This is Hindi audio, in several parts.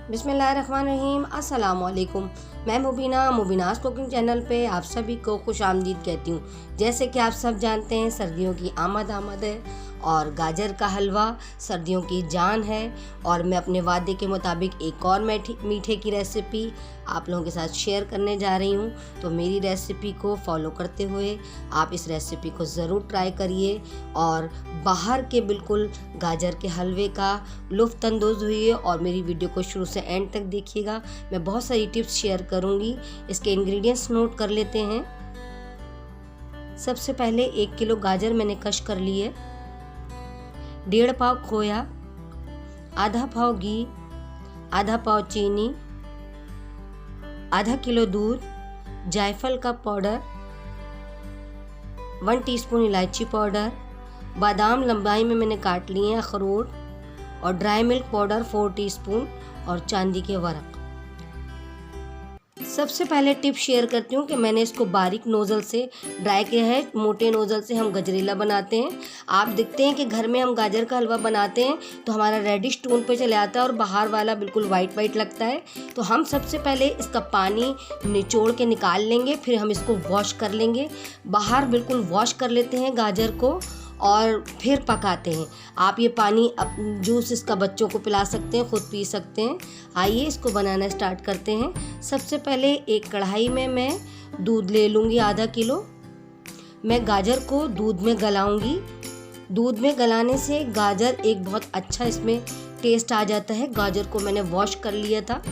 बिस्मिल्लाहिर्रहमानिर्रहीम। अस्सलाम वालेकुम। मैं मुबीनास कुकिंग चैनल पे आप सभी को खुश आमदीद कहती हूँ। जैसे कि आप सब जानते हैं, सर्दियों की आमद है और गाजर का हलवा सर्दियों की जान है। और मैं अपने वादे के मुताबिक एक और मीठे की रेसिपी आप लोगों के साथ शेयर करने जा रही हूँ। तो मेरी रेसिपी को फॉलो करते हुए आप इस रेसिपी को ज़रूर ट्राई करिए और बाहर के बिल्कुल गाजर के हलवे का लुत्फ़ अंदोज़ हुइए और मेरी वीडियो को शुरू से एंड तक देखिएगा। मैं बहुत सारी टिप्स शेयर करूँगी। इसके इंग्रेडिएंट्स नोट कर लेते हैं। सबसे पहले 1 किलो गाजर मैंने कश कर ली है, 1.5 पाव खोया, आधा पाव घी, आधा पाव चीनी, आधा किलो दूध, जायफल का पाउडर, 1 टीस्पून इलायची पाउडर, बादाम लंबाई में मैंने काट लिए हैं, अखरोट और ड्राई मिल्क पाउडर 4 टीस्पून और चांदी के वर्क। सबसे पहले टिप शेयर करती हूँ कि मैंने इसको बारीक नोज़ल से ड्राई किया है। मोटे नोज़ल से हम गजरेला बनाते हैं। आप देखते हैं कि घर में हम गाजर का हलवा बनाते हैं तो हमारा रेडिश टोन पे चले आता है और बाहर वाला बिल्कुल वाइट लगता है। तो हम सबसे पहले इसका पानी निचोड़ के निकाल लेंगे, फिर हम इसको वॉश कर लेंगे। बाहर बिल्कुल वॉश कर लेते हैं गाजर को और फिर पकाते हैं। आप ये पानी जूस इसका बच्चों को पिला सकते हैं, ख़ुद पी सकते हैं। आइए इसको बनाना स्टार्ट करते हैं। सबसे पहले एक कढ़ाई में मैं दूध ले लूँगी, आधा किलो। मैं गाजर को दूध में गलाऊँगी। दूध में गलाने से गाजर एक बहुत अच्छा इसमें टेस्ट आ जाता है। गाजर को मैंने वॉश कर लिया था।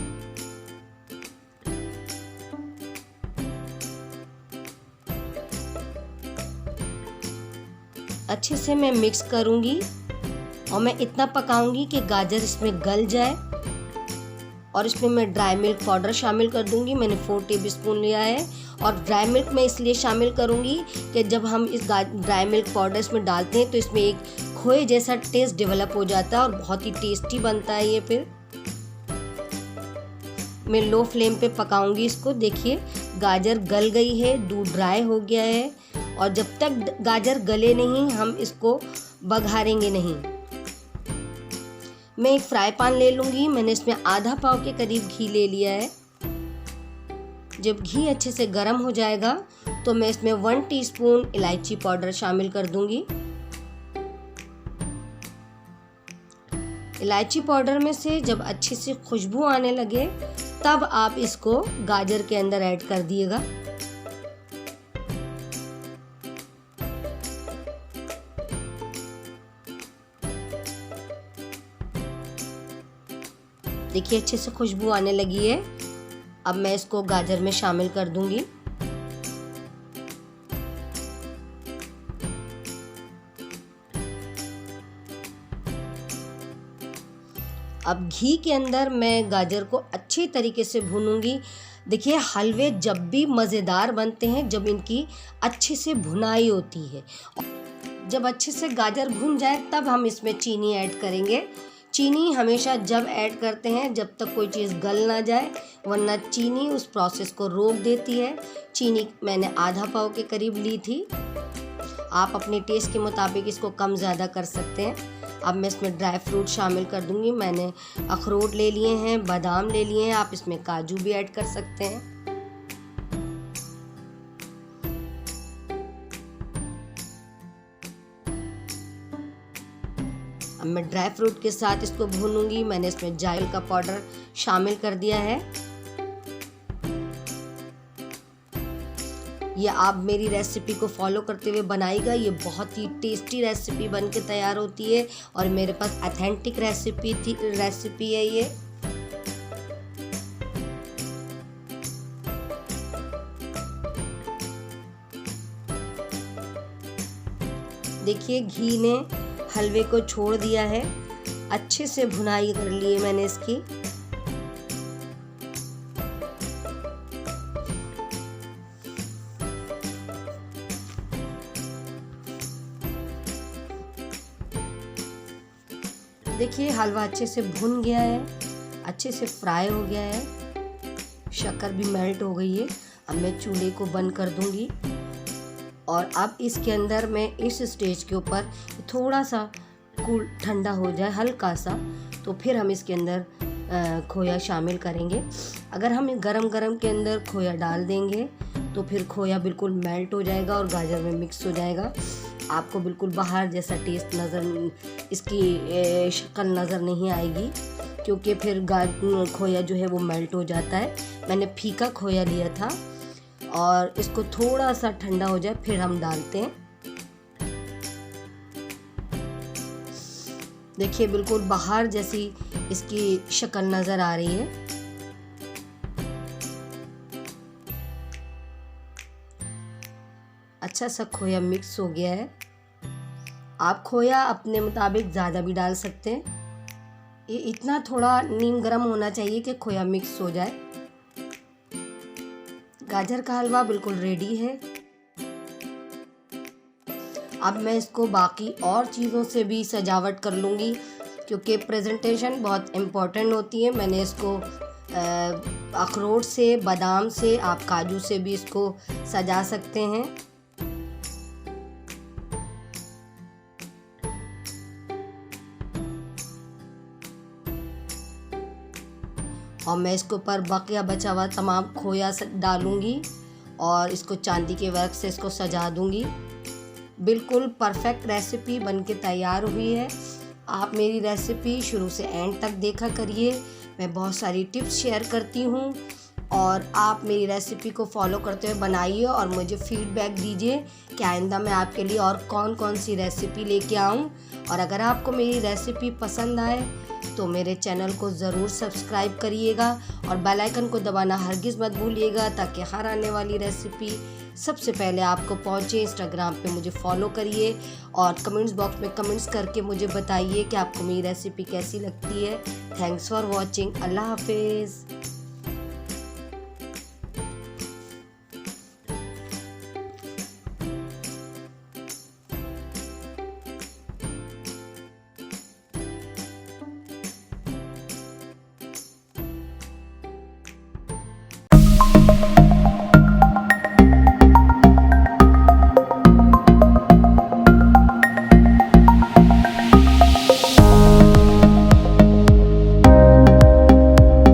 अच्छे से मैं मिक्स करूंगी और मैं इतना पकाऊंगी कि गाजर इसमें गल जाए। और इसमें मैं ड्राई मिल्क पाउडर शामिल कर दूंगी। मैंने 4 टेबलस्पून लिया है और ड्राई मिल्क मैं इसलिए शामिल करूंगी कि जब हम इस ड्राई मिल्क पाउडर इसमें डालते हैं तो इसमें एक खोए जैसा टेस्ट डेवलप हो जाता है और बहुत ही टेस्टी बनता है ये। फिर मैं लो फ्लेम पे पकाऊंगी इसको। देखिए गाजर गल गई है, दूध ड्राई हो गया है और जब तक गाजर गले नहीं हम इसको बघारेंगे नहीं। मैं एक फ्राई पैन ले लूँगी। मैंने इसमें आधा पाव के करीब घी ले लिया है। जब घी अच्छे से गर्म हो जाएगा तो मैं इसमें 1 टीस्पून इलायची पाउडर शामिल कर दूंगी। इलायची पाउडर में से जब अच्छी सी खुशबू आने लगे तब आप इसको गाजर के अंदर ऐड कर दिएगा। देखिए अच्छे से खुशबू आने लगी है। अब मैं इसको गाजर में शामिल कर दूंगी। अब घी के अंदर मैं गाजर को अच्छी तरीके से भूनूंगी। देखिए हलवे जब भी मज़ेदार बनते हैं जब इनकी अच्छे से भुनाई होती है। जब अच्छे से गाजर भुन जाए तब हम इसमें चीनी ऐड करेंगे। चीनी हमेशा जब ऐड करते हैं जब तक कोई चीज़ गल ना जाए, वरना चीनी उस प्रोसेस को रोक देती है। चीनी मैंने आधा पाव के करीब ली थी। आप अपने टेस्ट के मुताबिक इसको कम ज़्यादा कर सकते हैं। अब मैं इसमें ड्राई फ्रूट शामिल कर दूंगी। मैंने अखरोट ले लिए हैं, बादाम ले लिए हैं, आप इसमें काजू भी ऐड कर सकते हैं। अब मैं ड्राई फ्रूट के साथ इसको भूनूंगी। मैंने इसमें जायफल का पाउडर शामिल कर दिया है। ये आप मेरी रेसिपी को फॉलो करते हुए बनाइएगा। ये बहुत ही टेस्टी रेसिपी बन के तैयार होती है और मेरे पास ऑथेंटिक रेसिपी है ये। देखिए घी ने हलवे को छोड़ दिया है। अच्छे से भुनाई कर ली है मैंने इसकी। देखिए हलवा अच्छे से भुन गया है, अच्छे से फ्राई हो गया है, शक्कर भी मेल्ट हो गई है। अब मैं चूल्हे को बंद कर दूंगी और अब इसके अंदर मैं इस स्टेज के ऊपर थोड़ा सा ठंडा हो जाए हल्का सा, तो फिर हम इसके अंदर खोया शामिल करेंगे। अगर हम गरम गरम के अंदर खोया डाल देंगे तो फिर खोया बिल्कुल मेल्ट हो जाएगा और गाजर में मिक्स हो जाएगा। आपको बिल्कुल बाहर जैसा टेस्ट नज़र, इसकी शक्ल नज़र नहीं आएगी, क्योंकि फिर खोया जो है वो मेल्ट हो जाता है। मैंने फीका खोया लिया था और इसको थोड़ा सा ठंडा हो जाए फिर हम डालते हैं। देखिए बिल्कुल बाहर जैसी इसकी शक्ल नज़र आ रही है। अच्छा सा खोया मिक्स हो गया है। आप खोया अपने मुताबिक ज़्यादा भी डाल सकते हैं। ये इतना थोड़ा नीम गर्म होना चाहिए कि खोया मिक्स हो जाए। गाजर का हलवा बिल्कुल रेडी है। अब मैं इसको बाकी और चीज़ों से भी सजावट कर लूँगी, क्योंकि प्रेजेंटेशन बहुत इम्पोर्टेंट होती है। मैंने इसको अखरोट से, बादाम से, आप काजू से भी इसको सजा सकते हैं। और मैं इसके ऊपर बकिया बचा हुआ तमाम खोया डालूँगी और इसको चांदी के वर्क से इसको सजा दूँगी। बिल्कुल परफेक्ट रेसिपी बनके तैयार हुई है। आप मेरी रेसिपी शुरू से एंड तक देखा करिए। मैं बहुत सारी टिप्स शेयर करती हूँ और आप मेरी रेसिपी को फॉलो करते हुए बनाइए और मुझे फीडबैक दीजिए कि आइंदा मैं आपके लिए और कौन कौन सी रेसिपी लेके आऊँ। और अगर आपको मेरी रेसिपी पसंद आए तो मेरे चैनल को ज़रूर सब्सक्राइब करिएगा और बेल आइकन को दबाना हरगिज़ मत भूलिएगा, ताकि हर आने वाली रेसिपी सबसे पहले आपको पहुंचे। इंस्टाग्राम पे मुझे फॉलो करिए और कमेंट्स बॉक्स में कमेंट्स करके मुझे बताइए कि आपको मेरी रेसिपी कैसी लगती है। Thanks for watching. अल्लाह हाफिज़।